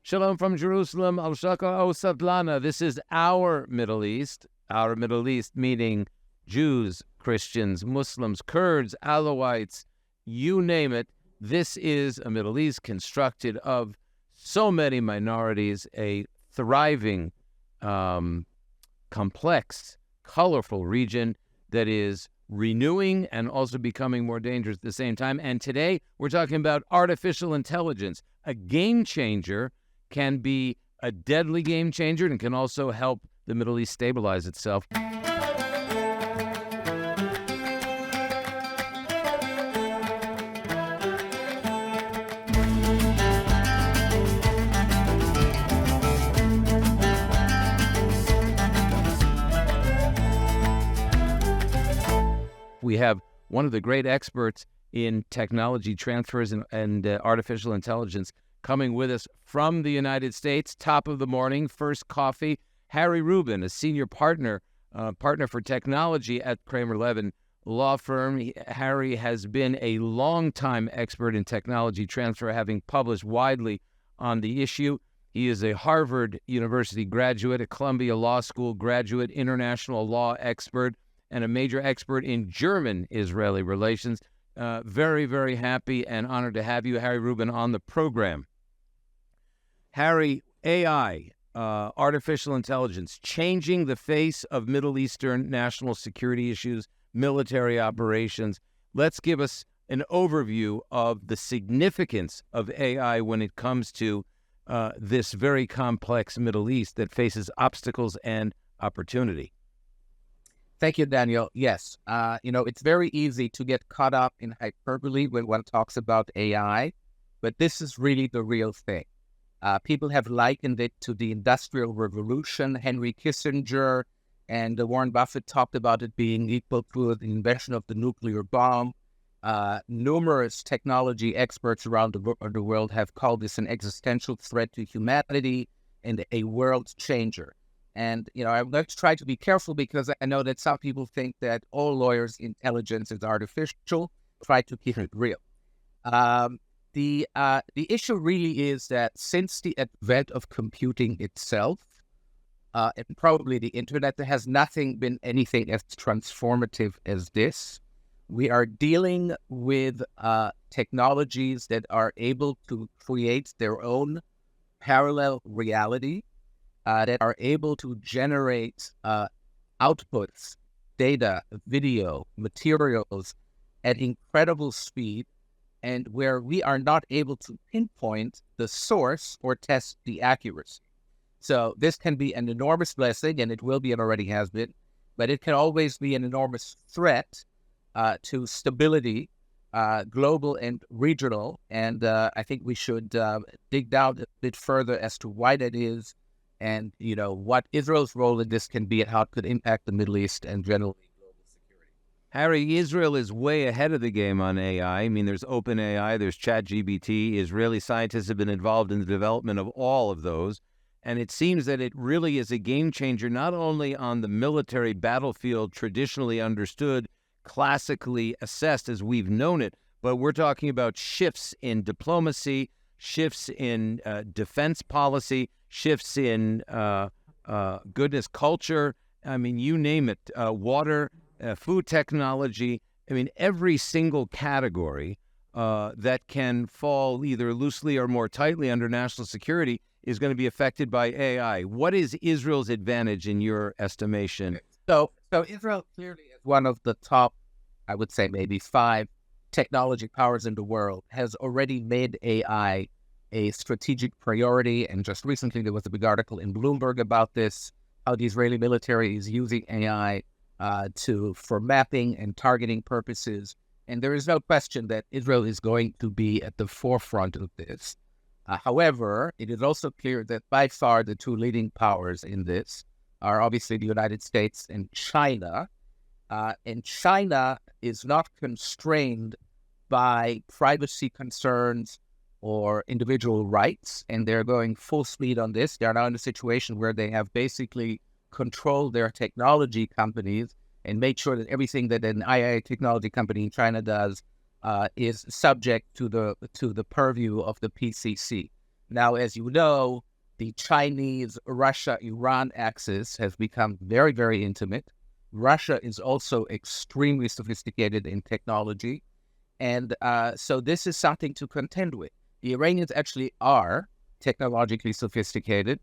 Shalom from Jerusalem. Al Shaka O Satlana. This is our Middle East meaning Jews, Christians, Muslims, Kurds, Alawites, you name it. This is a Middle East constructed of so many minorities, a thriving, complex, colorful region that is renewing and also becoming more dangerous at the same time. And today we're talking about artificial intelligence. A game changer can be a deadly game changer and can also help the Middle East stabilize itself. We have one of the great experts in technology transfers and artificial intelligence coming with us from the United States. Top of the morning, first coffee. Harry Rubin, a senior partner for technology at Kramer Levin law firm. Harry has been a longtime expert in technology transfer, having published widely on the issue. He is a Harvard University graduate, a Columbia Law School graduate, international law expert, and a major expert in German-Israeli relations. Very, very happy and honored to have you, Harry Rubin, on the program. Harry, AI, artificial intelligence, changing the face of Middle Eastern national security issues, military operations. Let's give us an overview of the significance of AI when it comes to this very complex Middle East that faces obstacles and opportunity. Thank you, Daniel. Yes, it's very easy to get caught up in hyperbole when one talks about AI, but this is really the real thing. People have likened it to the Industrial Revolution. Henry Kissinger and Warren Buffett talked about it being equal to the invention of the nuclear bomb. Numerous technology experts around the world have called this an existential threat to humanity and a world changer. And, I'm going to try to be careful because I know that some people think that all lawyers' intelligence is artificial. Try to keep it real. The issue really is that since the advent of computing itself, and probably the internet, there has been anything as transformative as this. We are dealing with technologies that are able to create their own parallel reality, that are able to generate outputs, data, video, materials at incredible speed, and where we are not able to pinpoint the source or test the accuracy. So this can be an enormous blessing, and it will be and already has been, but it can always be an enormous threat to stability, global and regional. And I think we should dig down a bit further as to why that is, and, what Israel's role in this can be and how it could impact the Middle East and generally global security. Harry, Israel is way ahead of the game on AI. I mean, there's OpenAI, there's ChatGPT. Israeli scientists have been involved in the development of all of those. And it seems that it really is a game changer, not only on the military battlefield traditionally understood, classically assessed as we've known it, but we're talking about shifts in diplomacy, shifts in defense policy, shifts in culture. I mean, you name it, water, food technology. I mean, every single category that can fall either loosely or more tightly under national security is going to be affected by AI. What is Israel's advantage in your estimation? So Israel clearly is one of the top, I would say maybe 5 technology powers in the world, has already made AI a strategic priority. And just recently, there was a big article in Bloomberg about this, how the Israeli military is using AI for mapping and targeting purposes. And there is no question that Israel is going to be at the forefront of this. However, it is also clear that by far the 2 leading powers in this are obviously the United States and China. And China is not constrained by privacy concerns or individual rights, and they're going full speed on this. They're now in a situation where they have basically controlled their technology companies and made sure that everything that an AI technology company in China does is subject to the purview of the PCC. Now, as you know, the Chinese, Russia, Iran axis has become very, very intimate. Russia is also extremely sophisticated in technology. And so this is something to contend with. The Iranians actually are technologically sophisticated.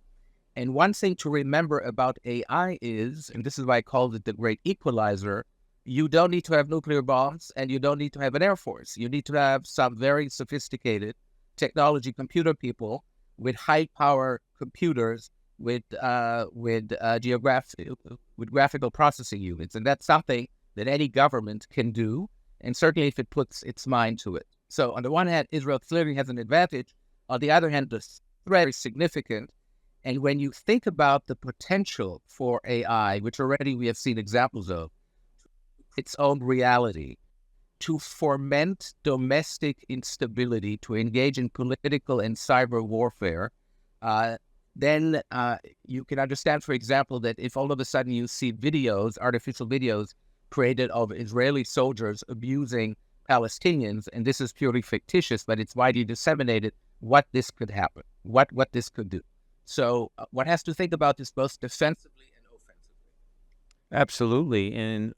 And one thing to remember about AI is, and this is why I called it the Great Equalizer, you don't need to have nuclear bombs and you don't need to have an air force. You need to have some very sophisticated technology computer people with high power computers with graphical processing units. And that's something that any government can do, and certainly if it puts its mind to it. So on the one hand, Israel clearly has an advantage. On the other hand, the threat is significant. And when you think about the potential for AI, which already we have seen examples of, its own reality, to foment domestic instability, to engage in political and cyber warfare, then you can understand, for example, that if all of a sudden you see videos, artificial videos created of Israeli soldiers abusing Palestinians, and this is purely fictitious, but it's widely disseminated, what this could happen, what this could do. So one has to think about this both defensively and offensively. Absolutely. And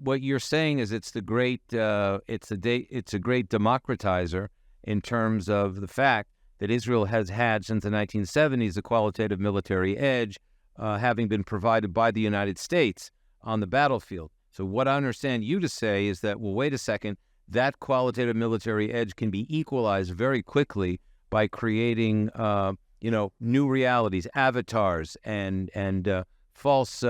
what you're saying is it's a great democratizer in terms of the fact that Israel has had since the 1970s a qualitative military edge, having been provided by the United States on the battlefield. So what I understand you to say is that, well, wait a second, that qualitative military edge can be equalized very quickly by creating, new realities, avatars, and false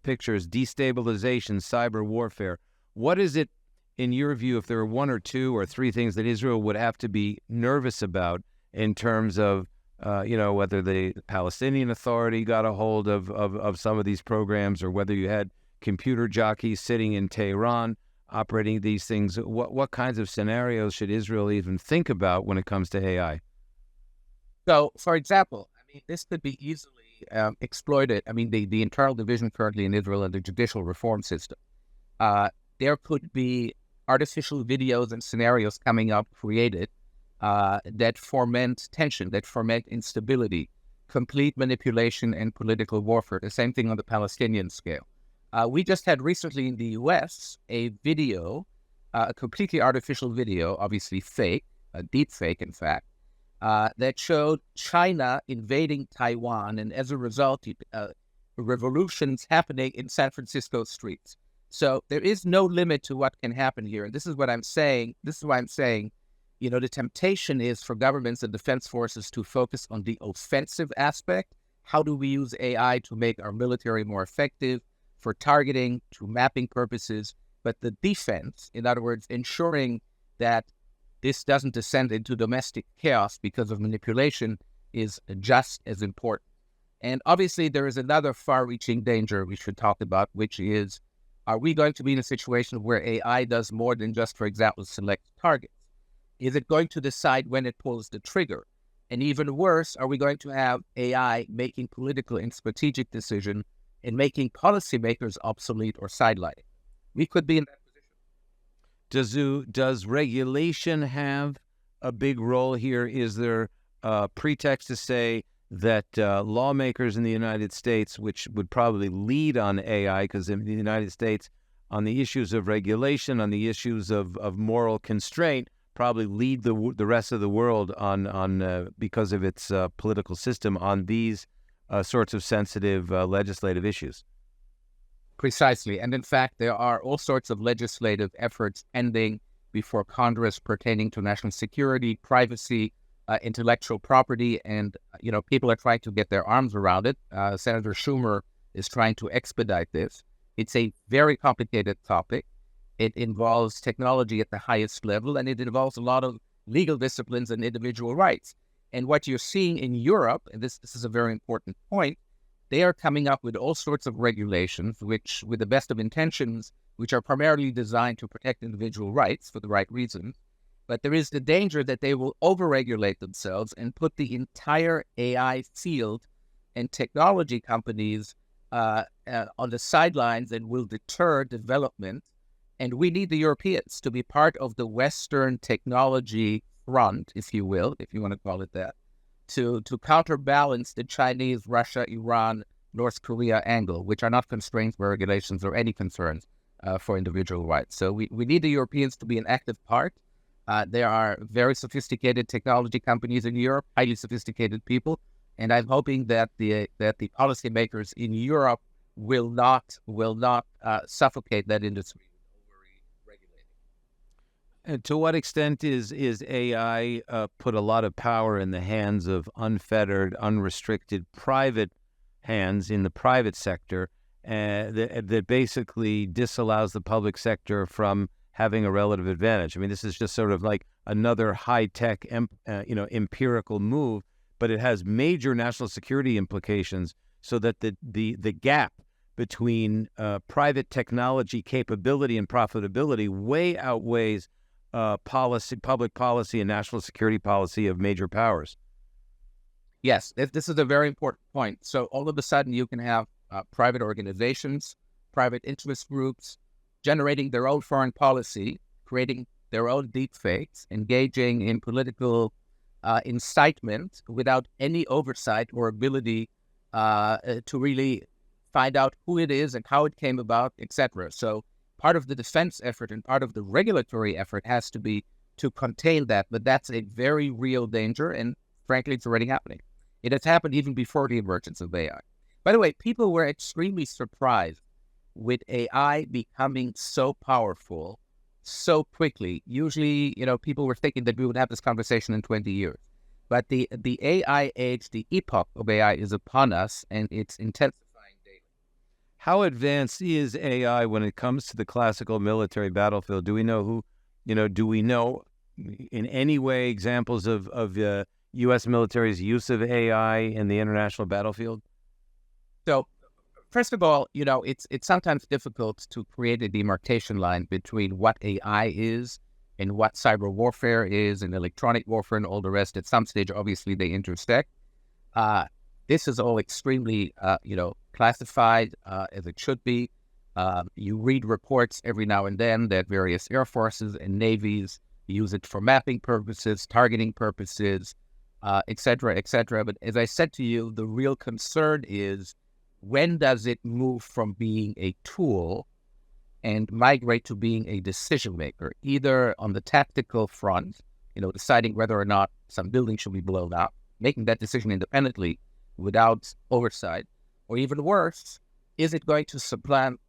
pictures, destabilization, cyber warfare. What is it, in your view, if there are one or two or three things that Israel would have to be nervous about in terms of, whether the Palestinian Authority got a hold of some of these programs, or whether you had computer jockeys sitting in Tehran operating these things? What kinds of scenarios should Israel even think about when it comes to AI? So, for example, this could be easily exploited. The internal division currently in Israel and the judicial reform system. There could be artificial videos and scenarios coming up created that foment tension, that foment instability, complete manipulation and political warfare. The same thing on the Palestinian scale. We just had recently in the U.S. a video, a completely artificial video, obviously fake, a deep fake, in fact, that showed China invading Taiwan, and as a result, revolutions happening in San Francisco streets. So there is no limit to what can happen here. And this is what I'm saying. This is why I'm saying, the temptation is for governments and defense forces to focus on the offensive aspect. How do we use AI to make our military more effective for targeting, to mapping purposes? But the defense, in other words, ensuring that this doesn't descend into domestic chaos because of manipulation, is just as important. And obviously, there is another far-reaching danger we should talk about, which is, are we going to be in a situation where AI does more than just, for example, select targets? Is it going to decide when it pulls the trigger? And even worse, are we going to have AI making political and strategic decisions and making policymakers obsolete or sidelined? We could be in that position. Does regulation have a big role here? Is there a pretext to say that lawmakers in the United States, which would probably lead on AI, because in the United States, on the issues of regulation, on the issues of moral constraint, probably lead the rest of the world on because of its political system on these sorts of sensitive legislative issues? Precisely. And in fact, there are all sorts of legislative efforts pending before Congress pertaining to national security, privacy, intellectual property, and people are trying to get their arms around it. Senator Schumer is trying to expedite this. It's a very complicated topic. It involves technology at the highest level, and it involves a lot of legal disciplines and individual rights. And what you're seeing in Europe, and this is a very important point, they are coming up with all sorts of regulations, which, with the best of intentions, which are primarily designed to protect individual rights for the right reasons. But there is the danger that they will overregulate themselves and put the entire AI field and technology companies on the sidelines, and will deter development. And we need the Europeans to be part of the Western technology front, if you will, if you want to call it that, to counterbalance the Chinese, Russia, Iran, North Korea angle, which are not constraints by regulations or any concerns for individual rights. So we need the Europeans to be an active part. There are very sophisticated technology companies in Europe, highly sophisticated people, and I'm hoping that the policymakers in Europe will not suffocate that industry with over-regulating. And to what extent is AI put a lot of power in the hands of unfettered, unrestricted private hands in the private sector that basically disallows the public sector from having a relative advantage? I mean, this is just sort of like another high-tech, empirical move, but it has major national security implications, so that the gap between private technology capability and profitability way outweighs public policy and national security policy of major powers. Yes, this is a very important point. So all of a sudden you can have private organizations, private interest groups generating their own foreign policy, creating their own deepfakes, engaging in political incitement without any oversight or ability to really find out who it is and how it came about, etc. So part of the defense effort and part of the regulatory effort has to be to contain that, but that's a very real danger, and frankly, it's already happening. It has happened even before the emergence of AI. By the way, people were extremely surprised with AI becoming so powerful so quickly. Usually, people were thinking that we would have this conversation in 20 years. But the AI age, the epoch of AI is upon us, and it's intensifying daily. How advanced is AI when it comes to the classical military battlefield? Do we know in any way examples of U.S. military's use of AI in the international battlefield? So, first of all, it's sometimes difficult to create a demarcation line between what AI is and what cyber warfare is and electronic warfare and all the rest. At some stage, obviously, they intersect. This is all extremely, classified as it should be. You read reports every now and then that various air forces and navies use it for mapping purposes, targeting purposes, et cetera, et cetera. But as I said to you, the real concern is, when does it move from being a tool and migrate to being a decision maker, either on the tactical front, deciding whether or not some building should be blown up, making that decision independently without oversight, or even worse, is it going to supplant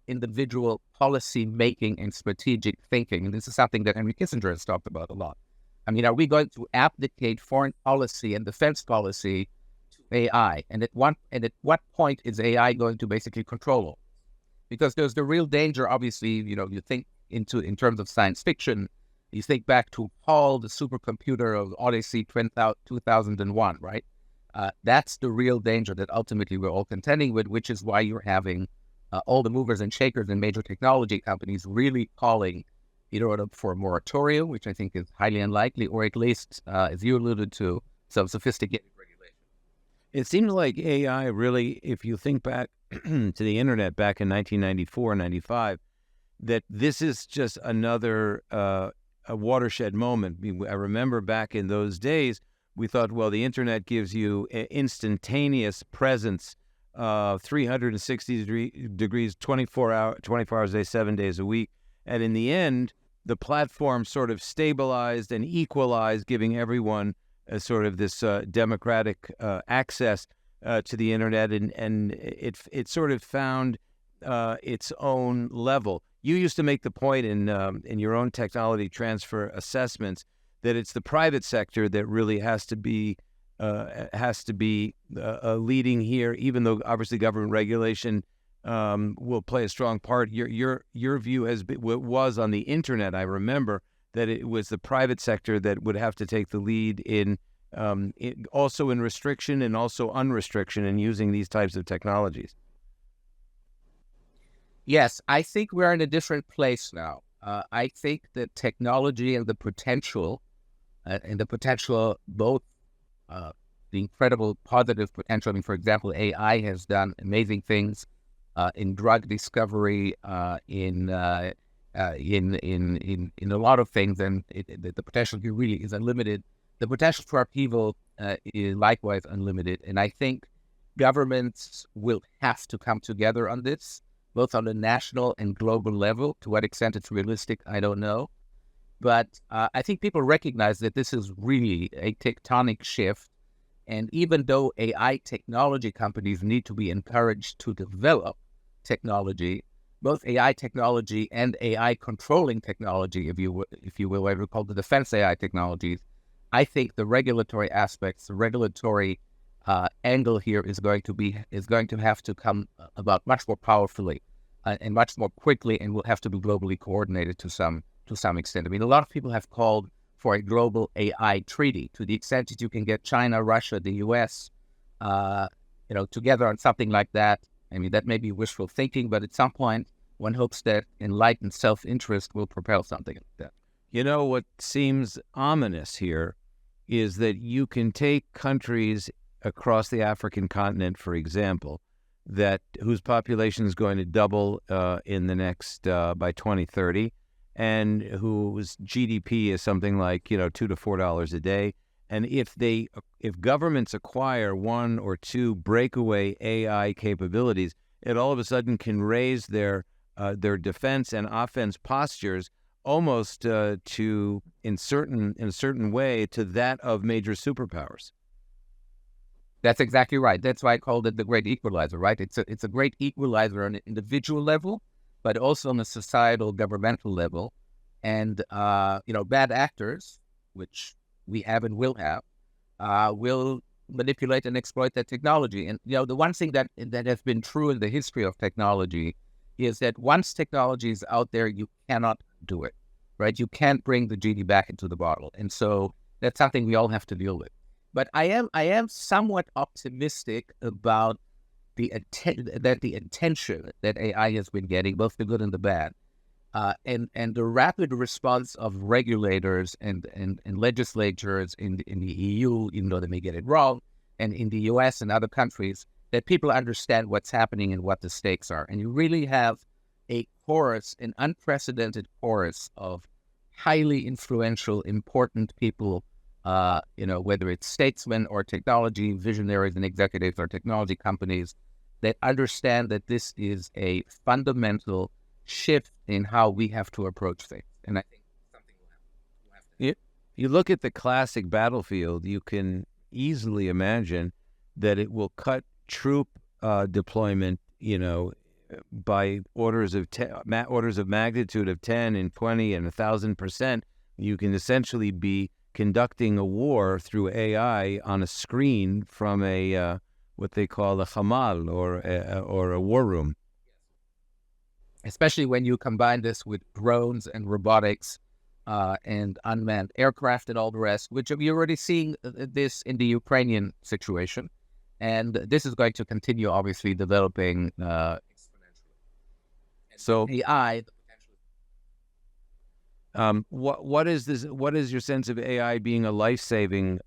individual policy making and strategic thinking? And this is something that Henry Kissinger has talked about a lot. I mean, are we going to abdicate foreign policy and defense policy to AI? And at what point is AI going to basically control all? Because there's the real danger, obviously, you think in terms of science fiction, you think back to HAL, the supercomputer of Odyssey 2001, right? That's the real danger that ultimately we're all contending with, which is why you're having all the movers and shakers in major technology companies really calling either for a moratorium, which I think is highly unlikely, or at least, as you alluded to, some sophisticated regulation. It seems like AI really, if you think back to the internet back in 1994, 95, that this is just another a watershed moment. I remember back in those days, we thought, well, the internet gives you instantaneous presence, 360 degrees, 24 hours a day, 7 days a week. And in the end, the platform sort of stabilized and equalized, giving everyone sort of this democratic access to the internet, and it sort of found its own level. You used to make the point in your own technology transfer assessments that it's the private sector that really has to be leading here, even though obviously government regulation will play a strong part. Your view was on the internet. I remember that it was the private sector that would have to take the lead in also in restriction and also unrestriction in using these types of technologies. Yes, I think we're in a different place now. I think the technology and the potential, both the incredible positive potential. I mean, for example, AI has done amazing things in drug discovery, in a lot of things, and the potential here really is unlimited. The potential for upheaval is likewise unlimited. And I think governments will have to come together on this, both on a national and global level. To what extent it's realistic, I don't know. But I think people recognize that this is really a tectonic shift. And even though AI technology companies need to be encouraged to develop technology, both AI technology and AI controlling technology, if you will, what we call the defense AI technologies, I think the regulatory aspects, the regulatory angle here is going to have to come about much more powerfully and much more quickly, and will have to be globally coordinated to some extent. I mean, a lot of people have called for a global AI treaty, to the extent that you can get China, Russia, the U.S., together on something like that. I mean, that may be wishful thinking, but at some point, one hopes that enlightened self-interest will propel something like that. You know, what seems ominous here is that you can take countries across the African continent, for example, whose population is going to double in the next by 2030, and whose GDP is something like $2 to $4 a day. And if governments acquire one or two breakaway AI capabilities, it all of a sudden can raise their defense and offense postures almost in a certain way to that of major superpowers. That's exactly right. That's why I called it the Great Equalizer, right? It's a great equalizer on an individual level, but also on a societal, governmental level. And bad actors, which we have and will have, will manipulate and exploit that technology. And the one thing that has been true in the history of technology is that once technology is out there, you cannot do it, right? You can't bring the genie back into the bottle. And so that's something we all have to deal with. But I am somewhat optimistic about the attention that AI has been getting, both the good and the bad, and the rapid response of regulators and legislators in the EU, even though they may get it wrong, and in the US and other countries, that people understand what's happening and what the stakes are. And you really have an unprecedented chorus of highly influential, important people, whether it's statesmen or technology visionaries and executives or technology companies, that understand that this is a fundamental shift in how we have to approach things. And I think something will have to. You look at the classic battlefield, you can easily imagine that it will cut troop deployment, by orders of magnitude of 10 and 20 and 1,000%. You can essentially be conducting a war through AI on a screen from a what they call a hamal or a war room. Especially when you combine this with drones and robotics and unmanned aircraft and all the rest, which you're already seeing this in the Ukrainian situation. And this is going to continue, obviously, developing exponentially. So AI, the potential. What is this? What is your sense of AI being a life-saving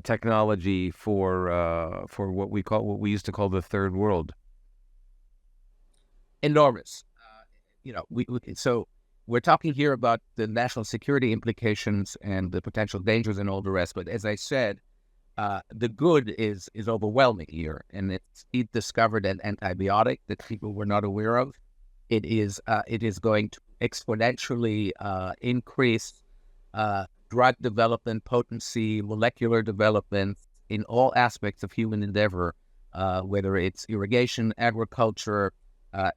technology for what we used to call the third world? Enormous. So we're talking here about the national security implications and the potential dangers and all the rest. But as I said, the good is overwhelming here, and it's discovered an antibiotic that people were not aware of. It is going to exponentially increase drug development, potency, molecular development in all aspects of human endeavor, whether it's irrigation, agriculture,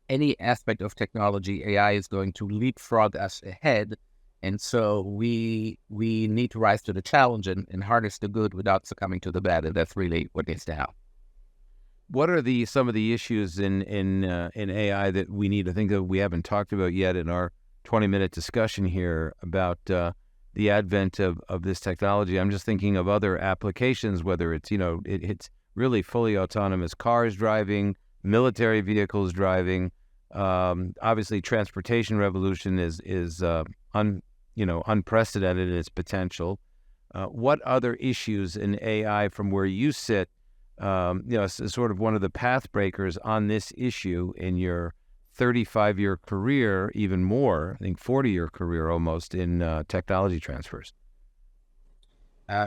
any aspect of technology. AI is going to leapfrog us ahead. And so we need to rise to the challenge and harness the good without succumbing to the bad. And that's really what needs to happen. What are some of the issues in AI that we need to think of we haven't talked about yet in our 20-minute discussion here about the advent of this technology? I'm just thinking of other applications, whether it's it's really fully autonomous cars driving, military vehicles driving. Obviously, transportation revolution is unprecedented in its potential. What other issues in AI from where you sit, sort of one of the path breakers on this issue in your 35-year career, even more, I think 40-year career almost in technology transfers?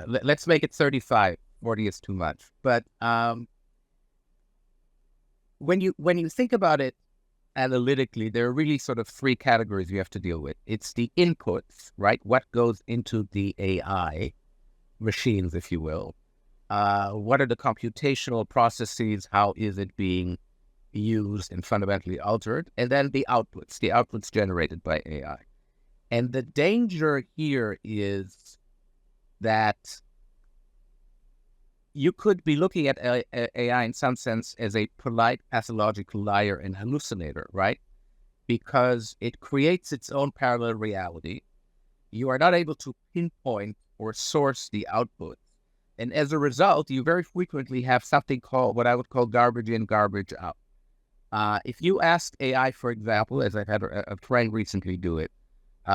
let's make it 35. 40 is too much. But when you think about it analytically, there are really sort of three categories you have to deal with. It's the inputs, right? What goes into the AI machines, if you will. What are the computational processes? How is it being used and fundamentally altered? And then the outputs generated by AI. And the danger here is that you could be looking at AI in some sense as a polite pathological liar and hallucinator, right? Because it creates its own parallel reality. You are not able to pinpoint or source the output. And as a result, you very frequently have something called what I would call garbage in, garbage out. If you ask AI, for example, as I've had a friend recently do it,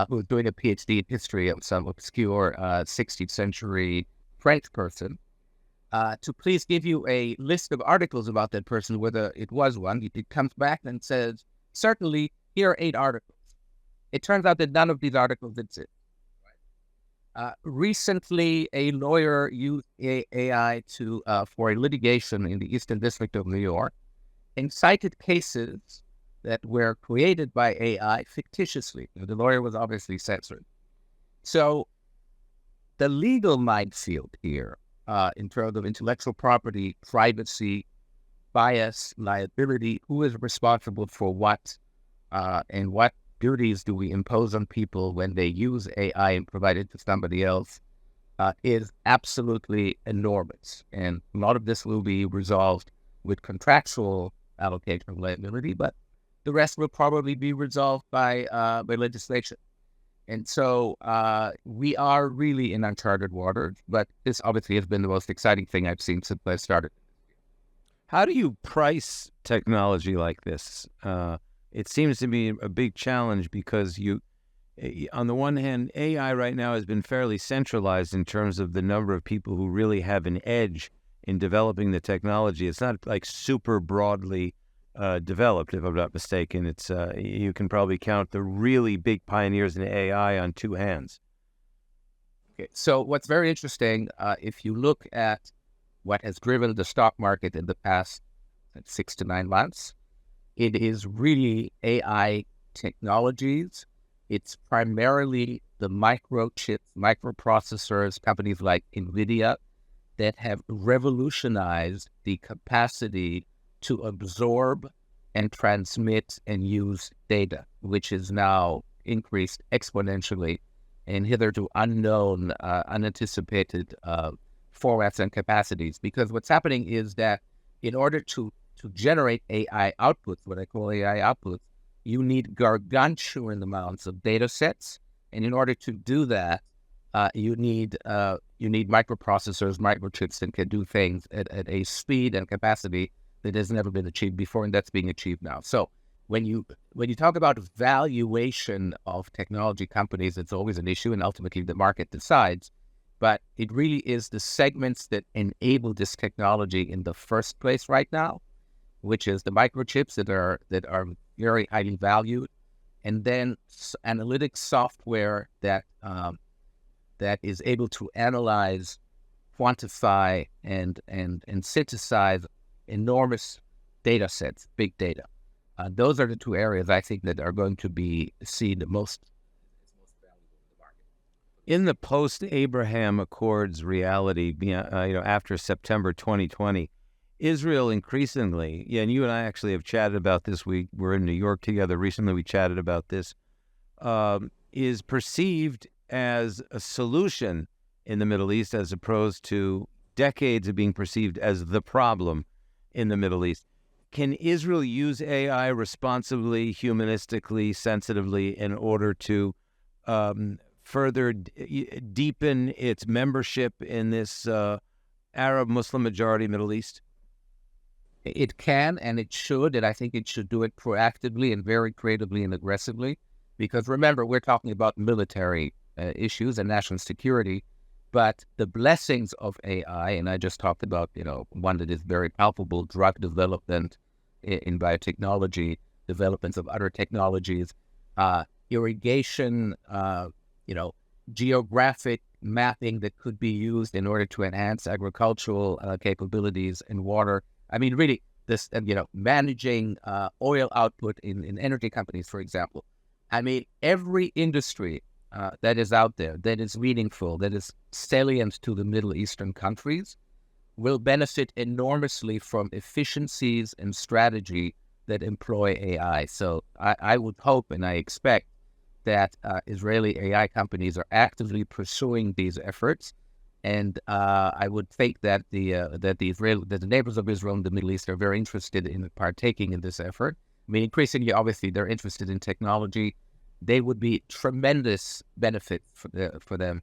who was doing a PhD in history of some obscure 16th century French person, to please give you a list of articles about that person, whether it was one, it comes back and says, certainly, here are 8 articles. It turns out that none of these articles exist. Recently, a lawyer used AI for a litigation in the Eastern District of New York and cited cases that were created by AI fictitiously. The lawyer was obviously censored. So the legal minefield here, in terms of intellectual property, privacy, bias, liability, who is responsible for what, and what duties do we impose on people when they use AI and provide it to somebody else, is absolutely enormous. And a lot of this will be resolved with contractual allocation of liability, but the rest will probably be resolved by legislation. And so we are really in uncharted waters, but this obviously has been the most exciting thing I've seen since I started. How do you price technology like this? It seems to be a big challenge because on the one hand, AI right now has been fairly centralized in terms of the number of people who really have an edge in developing the technology. It's not like super broadly developed, if I'm not mistaken. It's you can probably count the really big pioneers in AI on 2 hands. Okay, so what's very interesting, if you look at what has driven the stock market in the past 6 to 9 months, it is really AI technologies. It's primarily the microchips, microprocessors, companies like NVIDIA, that have revolutionized the capacity to absorb and transmit and use data, which is now increased exponentially in hitherto unknown, unanticipated formats and capacities. Because what's happening is that in order to generate AI outputs, what I call AI outputs, you need gargantuan amounts of data sets. And in order to do that, you need microprocessors, microchips that can do things at a speed and capacity that has never been achieved before, and that's being achieved now. So when you talk about valuation of technology companies, it's always an issue, and ultimately the market decides. But it really is the segments that enable this technology in the first place right now, which is the microchips that are very highly valued, and then analytics software that is able to analyze, quantify, and synthesize enormous data sets, big data. Those are the 2 areas I think that are going to be seen the most valuable in the market. In the post-Abraham Accords reality, after September 2020, Israel increasingly, and you and I actually have chatted about this. We were in New York together recently. We chatted about this. Is perceived as a solution in the Middle East, as opposed to decades of being perceived as the problem in the Middle East. Can Israel use AI responsibly, humanistically, sensitively in order to further deepen its membership in this Arab Muslim majority Middle East? It can and it should, and I think it should do it proactively and very creatively and aggressively. Because remember, we're talking about military issues and national security, but the blessings of AI, and I just talked about, one that is very palpable, drug development in biotechnology, developments of other technologies, irrigation, geographic mapping that could be used in order to enhance agricultural capabilities in water. I mean, really, this, managing oil output in energy companies, for example. I mean, every industry that is out there, that is meaningful, that is salient to the Middle Eastern countries, will benefit enormously from efficiencies and strategy that employ AI. So I would hope and I expect that Israeli AI companies are actively pursuing these efforts, and I would think that the neighbors of Israel in the Middle East are very interested in partaking in this effort. I mean, increasingly, obviously, they're interested in technology. They would be tremendous benefit for them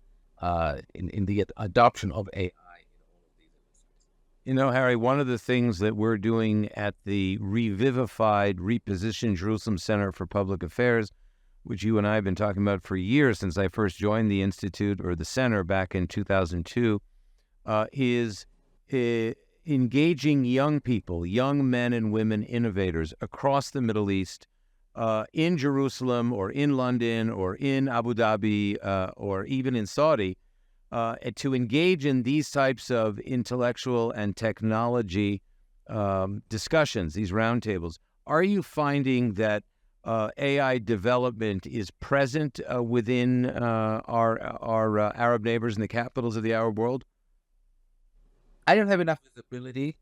in the adoption of AI. Harry, one of the things that we're doing at the revivified, repositioned Jerusalem Center for Public Affairs, which you and I have been talking about for years since I first joined the Institute or the center back in 2002, is engaging young people, young men and women innovators across the Middle East, in Jerusalem or in London or in Abu Dhabi or even in Saudi, to engage in these types of intellectual and technology discussions, these roundtables. Are you finding that AI development is present within our Arab neighbors in the capitals of the Arab world? I don't have enough visibility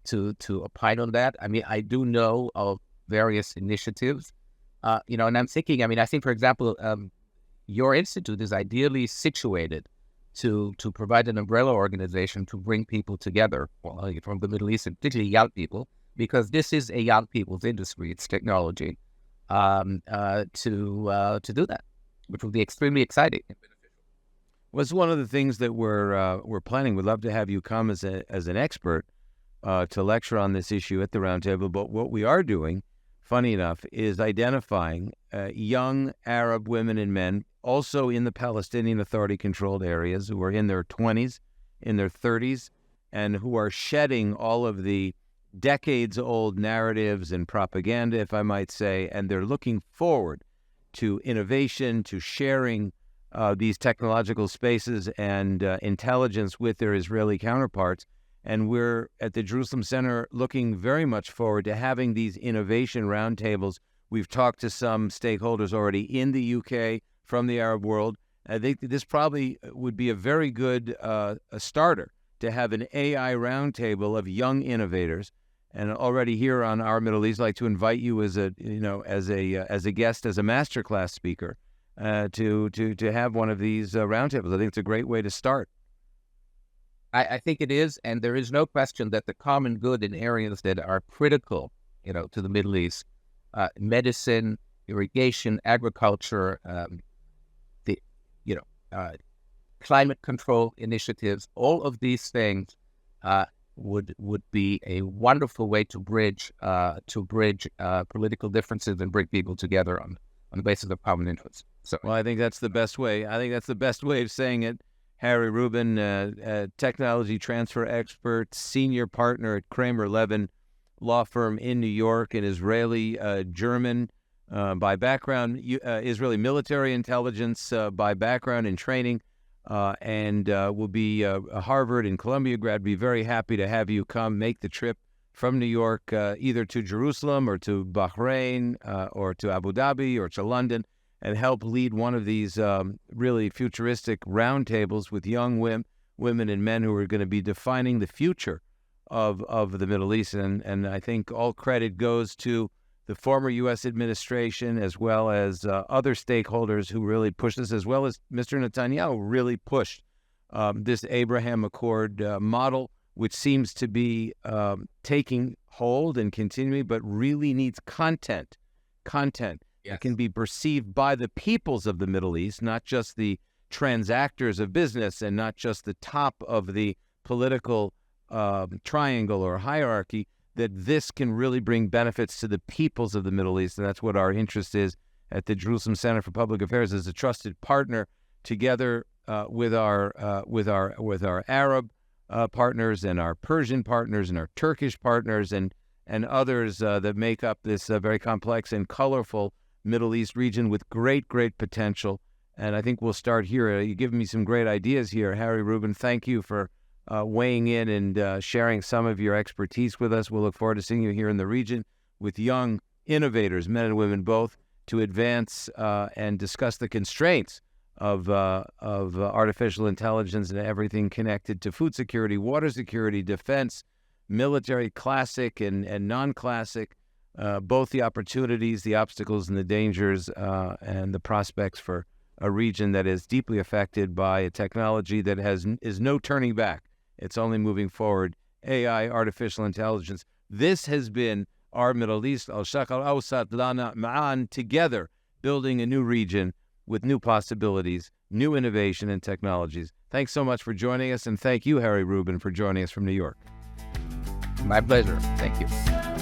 to opine on that. I mean, I do know of various initiatives, and I'm thinking. I mean, I think, for example, your institute is ideally situated to provide an umbrella organization to bring people together from the Middle East, and particularly young people, because this is a young people's industry. It's technology, to do that, which will be extremely exciting and beneficial. Well, it's one of the things that we're planning. We'd love to have you come as an expert to lecture on this issue at the roundtable. But what we are doing, funny enough, is identifying young Arab women and men, also in the Palestinian Authority-controlled areas, who are in their 20s, in their 30s, and who are shedding all of the decades-old narratives and propaganda, if I might say, and they're looking forward to innovation, to sharing these technological spaces and intelligence with their Israeli counterparts. And we're at the Jerusalem Center looking very much forward to having these innovation roundtables. We've talked to some stakeholders already in the UK from the Arab world. I think that this probably would be a very good a starter to have an AI roundtable of young innovators. And already here on Our Middle East, I'd like to invite you as a guest, as a masterclass speaker, to have one of these roundtables. I think it's a great way to start. I think it is, and there is no question that the common good in areas that are critical, to the Middle East, medicine, irrigation, agriculture, climate control initiatives, all of these things would be a wonderful way to bridge political differences and bring people together on the basis of common interests. So, well, I think that's the best way. Of saying it. Harry Rubin, technology transfer expert, senior partner at Kramer Levin law firm in New York, an Israeli German by background, Israeli military intelligence by background and training, and will be a Harvard and Columbia grad. Be very happy to have you come make the trip from New York, either to Jerusalem or to Bahrain or to Abu Dhabi or to London, and help lead one of these really futuristic roundtables with young women and men who are going to be defining the future of the Middle East. And I think all credit goes to the former U.S. administration, as well as other stakeholders who really pushed this, as well as Mr. Netanyahu really pushed this Abraham Accord model, which seems to be taking hold and continuing, but really needs content. Yes. It can be perceived by the peoples of the Middle East, not just the transactors of business and not just the top of the political triangle or hierarchy, that this can really bring benefits to the peoples of the Middle East. And that's what our interest is at the Jerusalem Center for Public Affairs, as a trusted partner, together with our Arab partners and our Persian partners and our Turkish partners and others that make up this very complex and colorful Middle East region with great potential. And I think we'll start here. You've given me some great ideas here, Harry Rubin. Thank you for weighing in and sharing some of your expertise with us. We'll look forward to seeing you here in the region with young innovators, men and women both, to advance and discuss the constraints of artificial intelligence and everything connected to food security, water security, defense, military, classic and non-classic, both the opportunities, the obstacles, and the dangers, and the prospects for a region that is deeply affected by a technology that is no turning back. It's only moving forward. AI, artificial intelligence. This has been our Middle East, Al-Sharq Al-Awsat Lana Ma'an, together building a new region with new possibilities, new innovation and technologies. Thanks so much for joining us, and thank you, Harry Rubin, for joining us from New York. My pleasure. Thank you.